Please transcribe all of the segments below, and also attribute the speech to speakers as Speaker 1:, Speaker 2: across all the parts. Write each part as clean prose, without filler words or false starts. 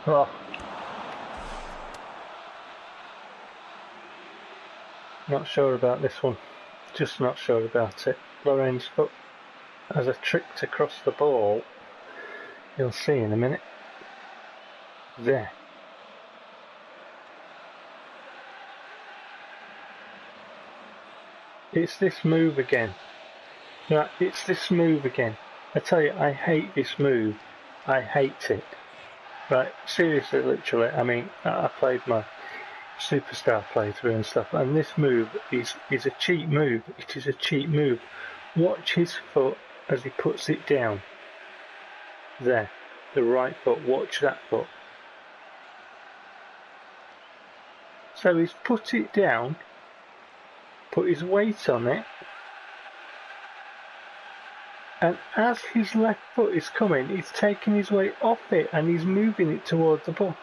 Speaker 1: Oh, not sure about this one. Just not sure about it. Lorraine's foot has a trick to cross the ball. You'll see in a minute. There. It's this move again. Right, it's this move again. I tell you, I hate this move. I hate it. Right, seriously, literally. I mean, I played my Superstar playthrough and stuff, and this move is a cheat move. It is a cheat move. Watch his foot as he puts it down. There. The right foot. Watch that foot. So he's put it down, put his weight on it, and as his left foot is coming, he's taking his weight off it and he's moving it towards the ball.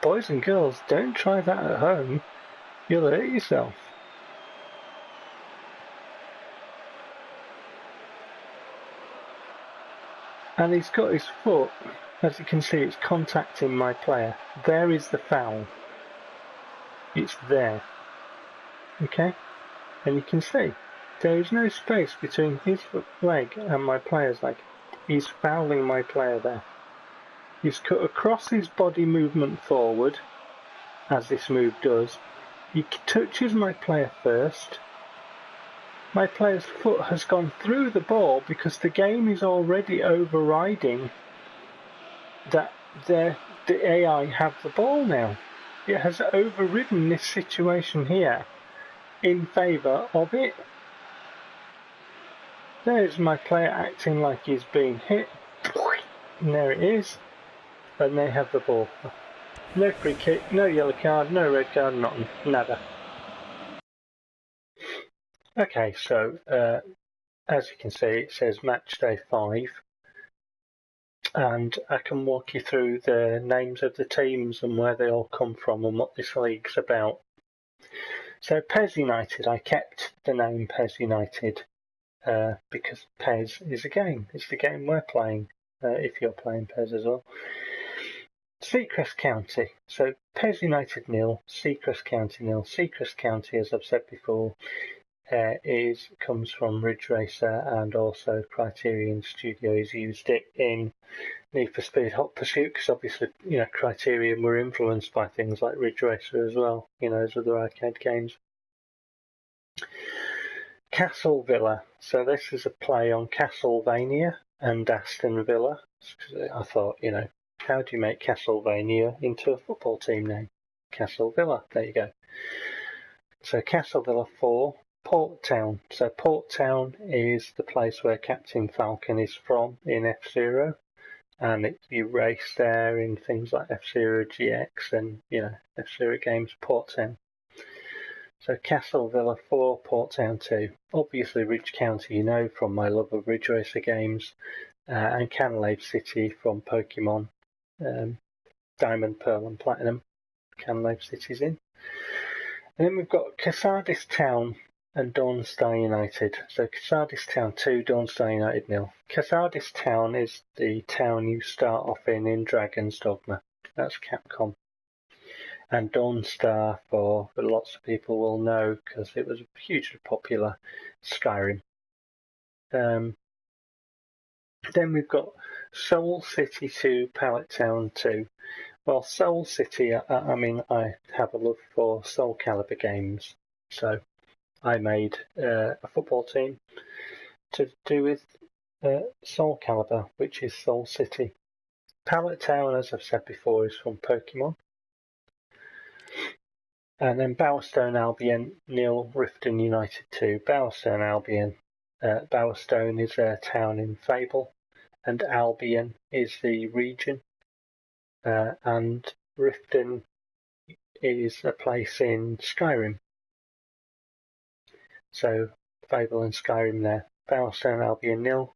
Speaker 1: Boys and girls, don't try that at home. You'll hurt yourself. And he's got his foot, as you can see, it's contacting my player. There is the foul. It's there. Okay? And you can see, there is no space between his leg and my player's leg. He's fouling my player there. He's cut across his body movement forward, as this move does. He touches my player first. My player's foot has gone through the ball because the game is already overriding that the AI have the ball now. It has overridden this situation here in favour of it. There's my player acting like he's being hit. And there it is. And they have the ball. No free kick, no yellow card, no red card, nothing. Nada. Okay, so as you can see, it says match day 5. And I can walk you through the names of the teams and where they all come from and what this league's about. So PES United, I kept the name PES United because PES is a game. It's the game we're playing, if you're playing PES as well. Seacrest County, so PES United 0, Seacrest County 0. Seacrest County, as I've said before, comes from Ridge Racer, and also Criterion Studios used it in Need for Speed Hot Pursuit, because obviously, you know, Criterion were influenced by things like Ridge Racer as well, you know, as other arcade games. Castle Villa, so this is a play on Castlevania and Aston Villa. I thought, you know, how do you make Castlevania into a football team name? Castle Villa, there you go. So Castle Villa 4, Port Town. So Port Town is the place where Captain Falcon is from in F-Zero, and you race there in things like F-Zero GX and, you know, F-Zero games. Port Town. So Castle Villa 4, Port Town 2. Obviously Ridge County, you know, from my love of Ridge Racer games, and Canlave City from Pokemon Diamond, Pearl and Platinum. Canlave City's in. And then we've got Casadis Town and Dawnstar United. So Casadis Town 2, Dawnstar United 0. Casadis Town is the town you start off in Dragon's Dogma. That's Capcom. And Dawnstar, for lots of people will know, because it was hugely popular, Skyrim. Then we've got Soul City 2, Pallet Town 2. Well, Soul City, I mean, I have a love for Soul Calibur games, so I made a football team to do with Soul Calibur, which is Soul City. Pallet Town, as I've said before, is from Pokemon. And then Bowerstone Albion 0, Riften United 2. Bowerstone Albion. Bowerstone is a town in Fable, and Albion is the region. And Riften is a place in Skyrim. So Fable and Skyrim there. Bowerstone Albion 0,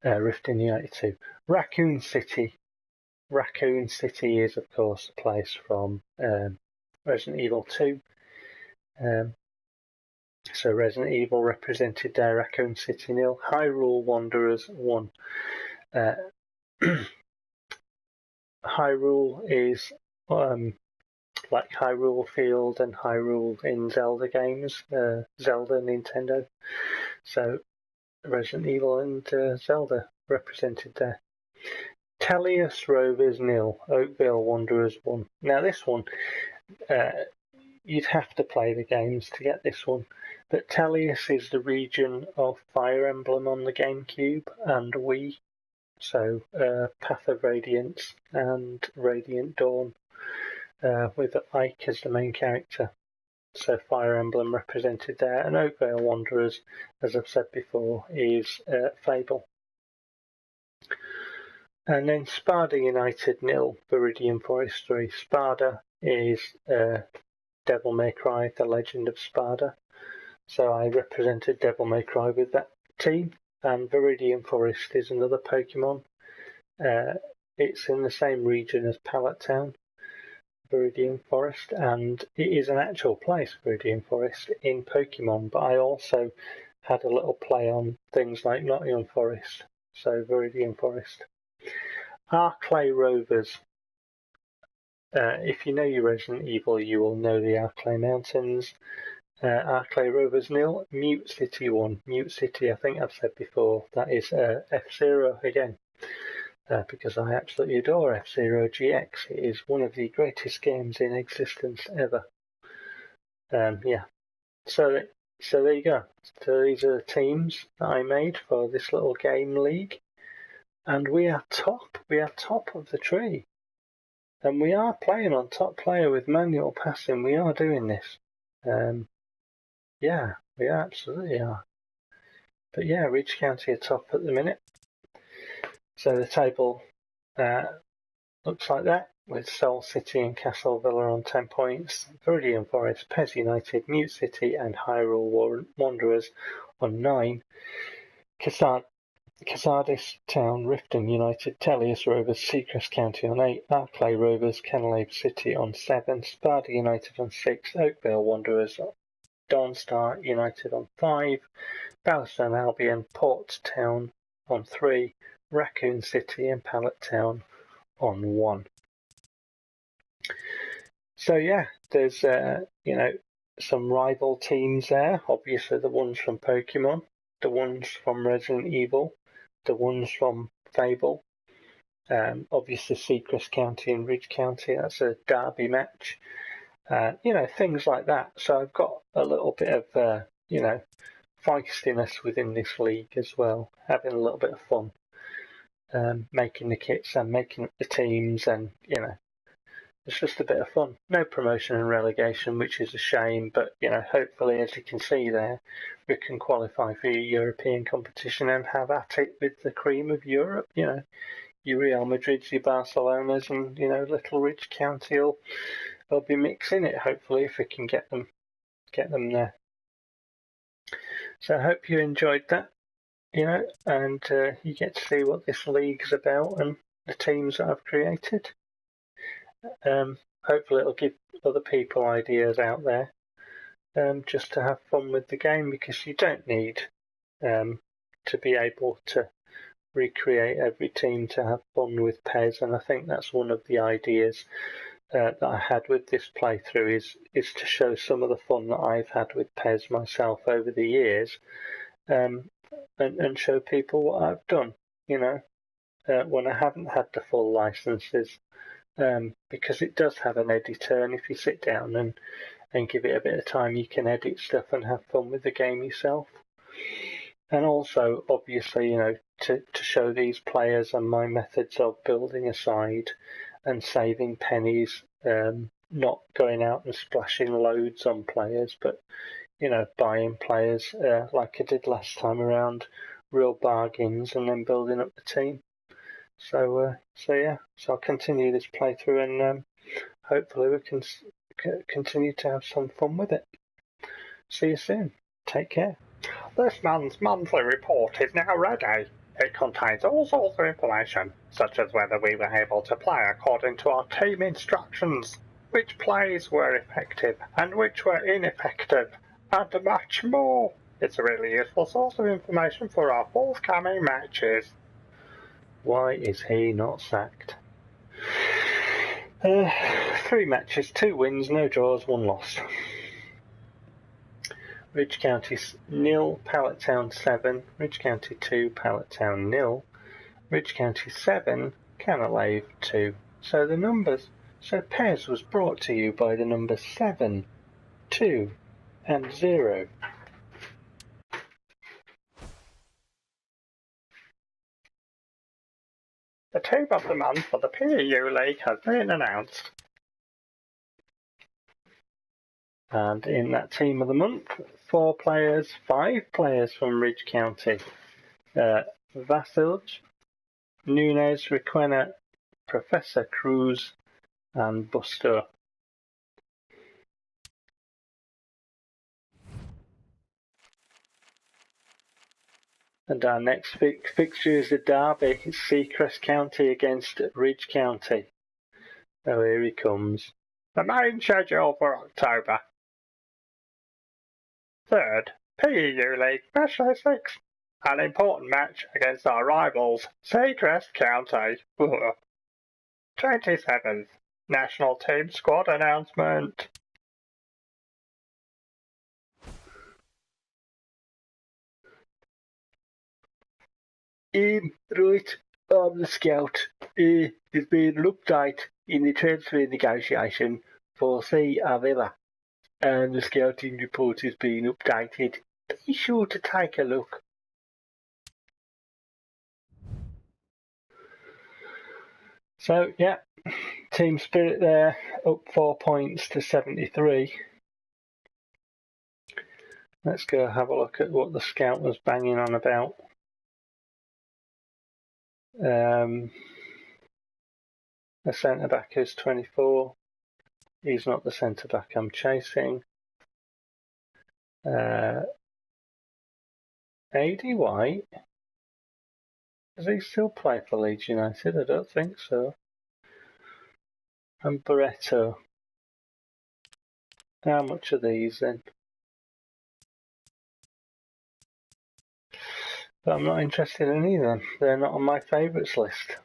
Speaker 1: Riften United 2. Raccoon City Raccoon City is, of course, a place from Resident Evil 2. So Resident Evil represented there, Raccoon City 0. Hyrule Wanderers 1. Hyrule is like Hyrule Field and Hyrule in Zelda games, Zelda Nintendo. So Resident Evil and Zelda represented there. Tellius Rovers 0, Oakville Wanderers 1. Now this one, you'd have to play the games to get this one, but Tellius is the region of Fire Emblem on the GameCube and Wii. So Path of Radiance and Radiant Dawn, with Ike as the main character. So Fire Emblem represented there, and Oakvale Wanderers, as I've said before, is Fable. And then Sparda United 0, Viridian Forest 3. Sparda is Devil May Cry, The Legend of Sparda. So I represented Devil May Cry with that team, and Viridian Forest is another Pokemon. It's in the same region as Pallet Town, Viridian Forest, and it is an actual place, Viridian Forest, in Pokemon, but I also had a little play on things like Nottingham Forest, so Viridian Forest. Arclay Rovers. If you know your Resident Evil, you will know the Arclay Mountains. Arclay Rovers 0, Mute City 1. Mute City, I think I've said before, that is F-Zero again, because I absolutely adore F-Zero GX. It is one of the greatest games in existence ever. Yeah, so there you go. So these are the teams that I made for this little game league, and we are top of the tree. And we are playing on top player with manual passing. We are doing this. Yeah, we absolutely are. But yeah, Ridge County are top at the minute. So the table looks like that, with Soul City and Castle Villa on 10 points, Viridian Forest, PES United, Mute City and Hyrule Wanderers on 9, Casadis Town, Riften United, Tellius Rovers, Seacrest County on 8, Arclay Rovers, Canalave City on 7, Sparta United on 6, Oakvale Wanderers, Dawnstar United on 5, Ballastone Albion, Port Town on 3, Raccoon City and Pallet Town on 1. So yeah, there's some rival teams there. Obviously the ones from Pokemon, the ones from Resident Evil, the ones from Fable. Obviously Seacrest County and Ridge County, that's a derby match. Things like that. So I've got a little bit of feistiness within this league as well, having a little bit of fun. Making the kits and making up the teams, and it's just a bit of fun. No promotion and relegation, which is a shame, but hopefully, as you can see there, we can qualify for your European competition and have at it with the cream of Europe. Your Real Madrids, your Barcelonas, and Little Ridge County will be mixing it. Hopefully, if we can get them there. So I hope you enjoyed that. And you get to see what this league's about and the teams that I've created. Hopefully it'll give other people ideas out there, just to have fun with the game, because you don't need to be able to recreate every team to have fun with PES, and I think that's one of the ideas that I had with this playthrough is to show some of the fun that I've had with PES myself over the years. And show people what I've done, when I haven't had the full licenses, because it does have an editor, and if you sit down and give it a bit of time, you can edit stuff and have fun with the game yourself. And also, obviously, to show these players and my methods of building a side and saving pennies, not going out and splashing loads on players, but buying players like I did last time around, real bargains, and then building up the team. So I'll continue this playthrough, and hopefully we can continue to have some fun with it. See you soon. Take care. This man's monthly report is now ready. It contains all sorts of information, such as whether we were able to play according to our team instructions, which plays were effective and which were ineffective, and much more. It's a really useful source of information for our forthcoming matches. Why is he not sacked? 3 matches, 2 wins, no draws, 1 loss. Ridge County 0, Pallettown 7, Ridge County 2, Pallettown 0, Ridge County 7, Canalave 2. So the numbers, so PES was brought to you by the numbers 7, 2 and 0. The team of the month for the PEU League has been announced. And in that team of the month, 5 players from Ridge County. Vasilj, Nunez, Requena, Professor Cruz and Buster. And our next fixture is the derby. It's Seacrest County against Ridge County. So here he comes. The main schedule for October. 3rd, PEU League Match Day 6. An important match against our rivals, Seacrest County. 27th, National Team Squad Announcement. Right, I'm the scout. There's been an update in the transfer negotiation for C. Avila, and the scouting report has been updated. Be sure to take a look. So, yeah, Team Spirit there, up 4 points to 73. Let's go have a look at what the scout was banging on about. The centre back is 24. He's not the centre back I'm chasing. AD White. Does he still play for Leeds United? I don't think so. And Barretto. How much are these then? But I'm not interested in any of them. They're not on my favourites list.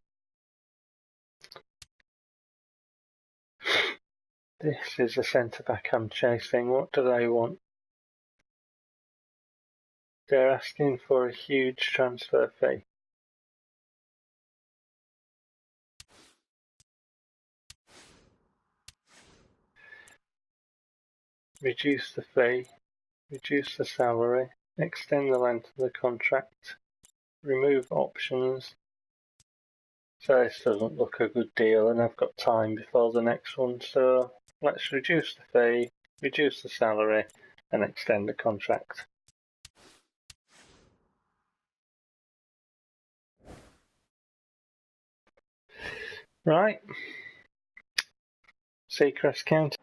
Speaker 1: This is a centre back I'm chasing. What do they want? They're asking for a huge transfer fee. Reduce the fee, reduce the salary, extend the length of the contract, remove options. So this doesn't look a good deal, and I've got time before the next one, so let's reduce the fee, reduce the salary, and extend the contract. Right, Seacrest County.